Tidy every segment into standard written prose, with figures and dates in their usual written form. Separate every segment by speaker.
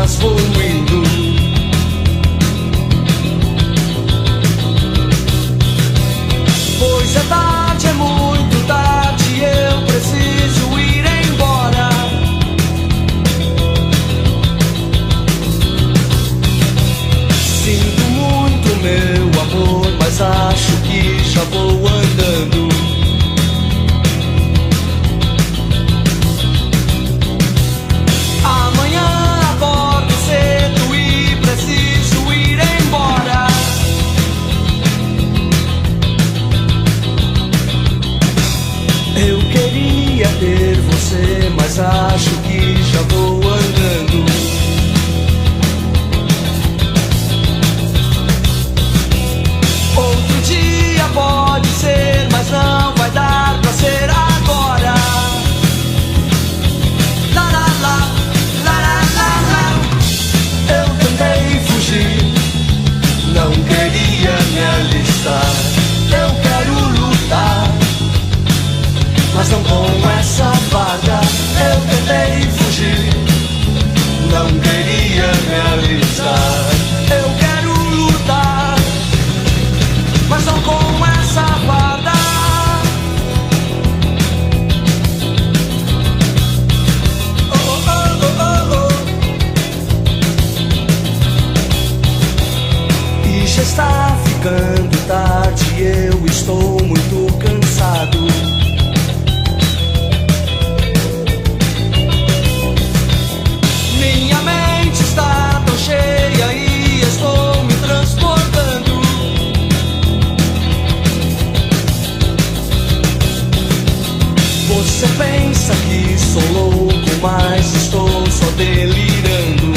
Speaker 1: mas vou indo. Pois é tarde, é muito tarde, eu preciso ir embora. Sinto muito, meu amor, mas acho que já vou andando. Amanhã acordo cedo e preciso ir embora. Eu queria ter você, mas acho que já vou andando. Outro dia pode ser, mas não vai dar pra ser agora. La la la, la la la la. Eu tentei fugir, não queria me alistar. Eu quero lutar, mas não com essa farda. Eu tentei fugir, não queria me alistar. Eu quero lutar, mas não com essa farda. Oh, oh, oh, oh, oh. E já está ficando tarde, eu estou muito cansado. Minha mente está tão cheia e estou me transportando. Você pensa que sou louco, mas estou só delirando.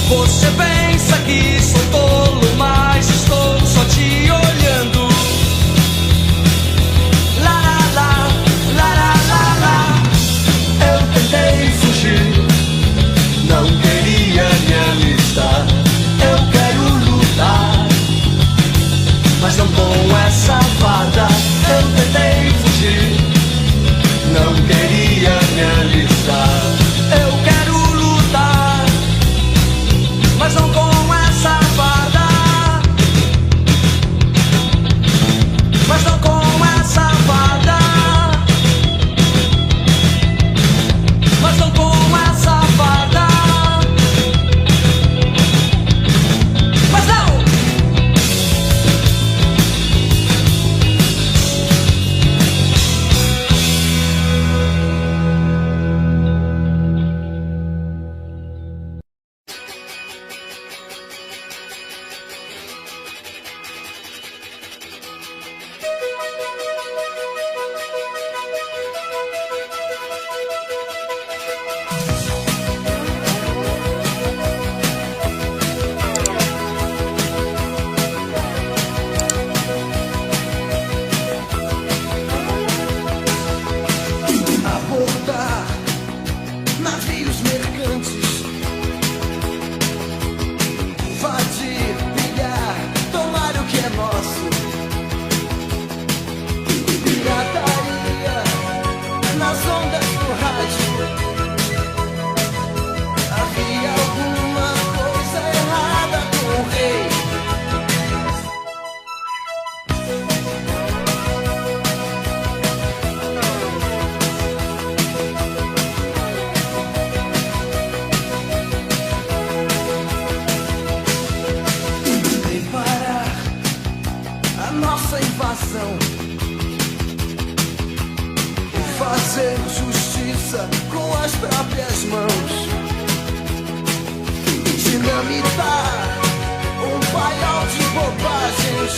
Speaker 1: Você pensa que sou tolo, mas estou só te olhando. La la la, la la la la. Eu tentei fugir, não queria me alistar. Eu quero lutar, mas não com essa farda. Eu tentei fugir, não queria me alistar. Eu quero lutar, mas não com essa farda. Mas não com essa farda. Mas não com essa farda. Mas não. Abordar navios mercantes, invadir, pilhar, tomar o que é nosso. Pirataria nas ondas do rádio. Havia alguma coisa errada com o rei. Preparar a nossa invasão e fazer justiça com as próprias mãos. Dinamitar um paiol de bobagens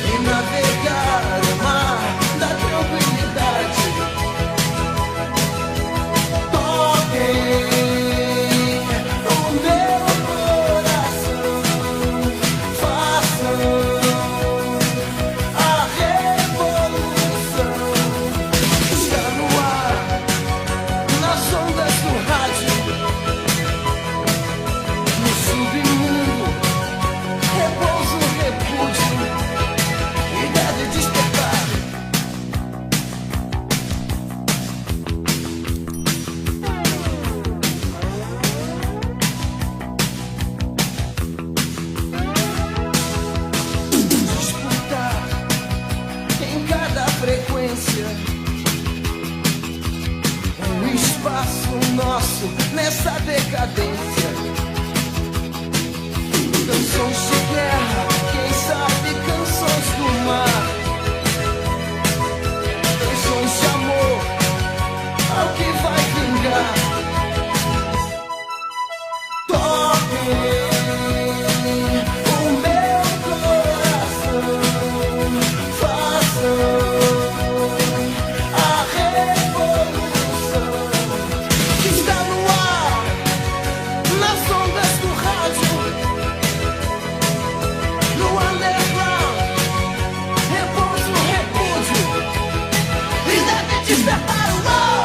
Speaker 1: e navegar o mar da tranquilidade. Toquem o meu coração, façam a revolução. Está no ar, nas ondas do rádio, no submundo repousa ausência. O espaço nosso nessa decadência. Canções de guerra, quem sabe canções do mar. Canções de amor, ao que vai vingar. Toquem o meu coração, façam a revolução que está no ar, nas ondas do rádio, no underground, repouso, repúdio, e deve despertar o mal.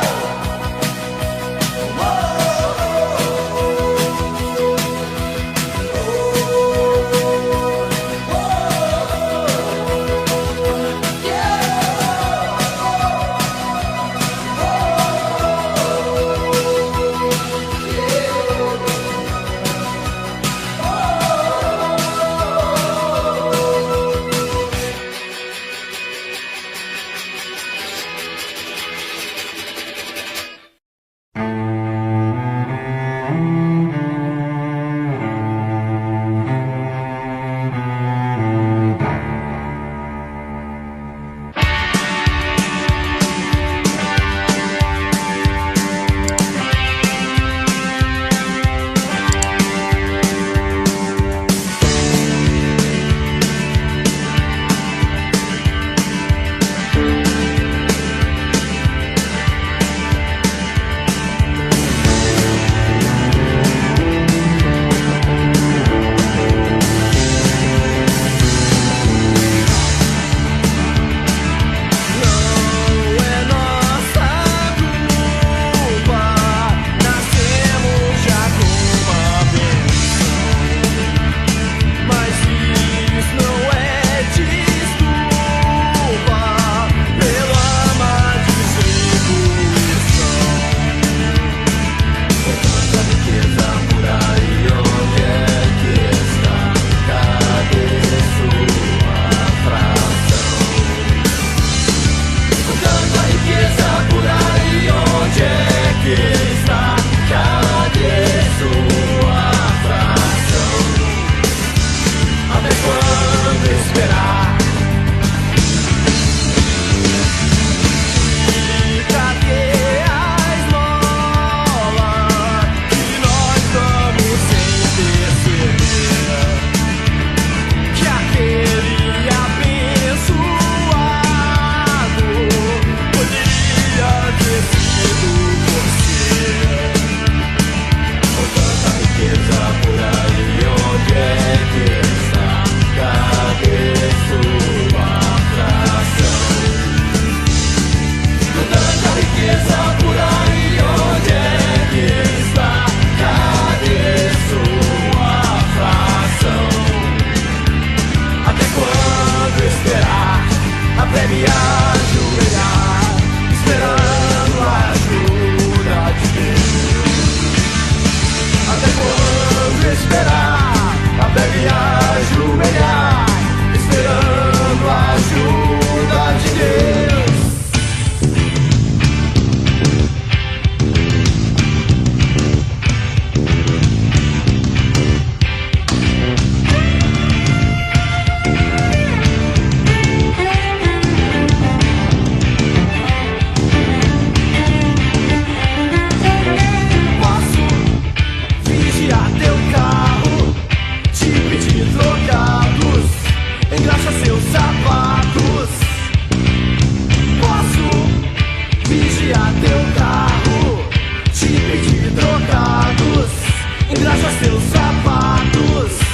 Speaker 2: Engraxa seus sapatos.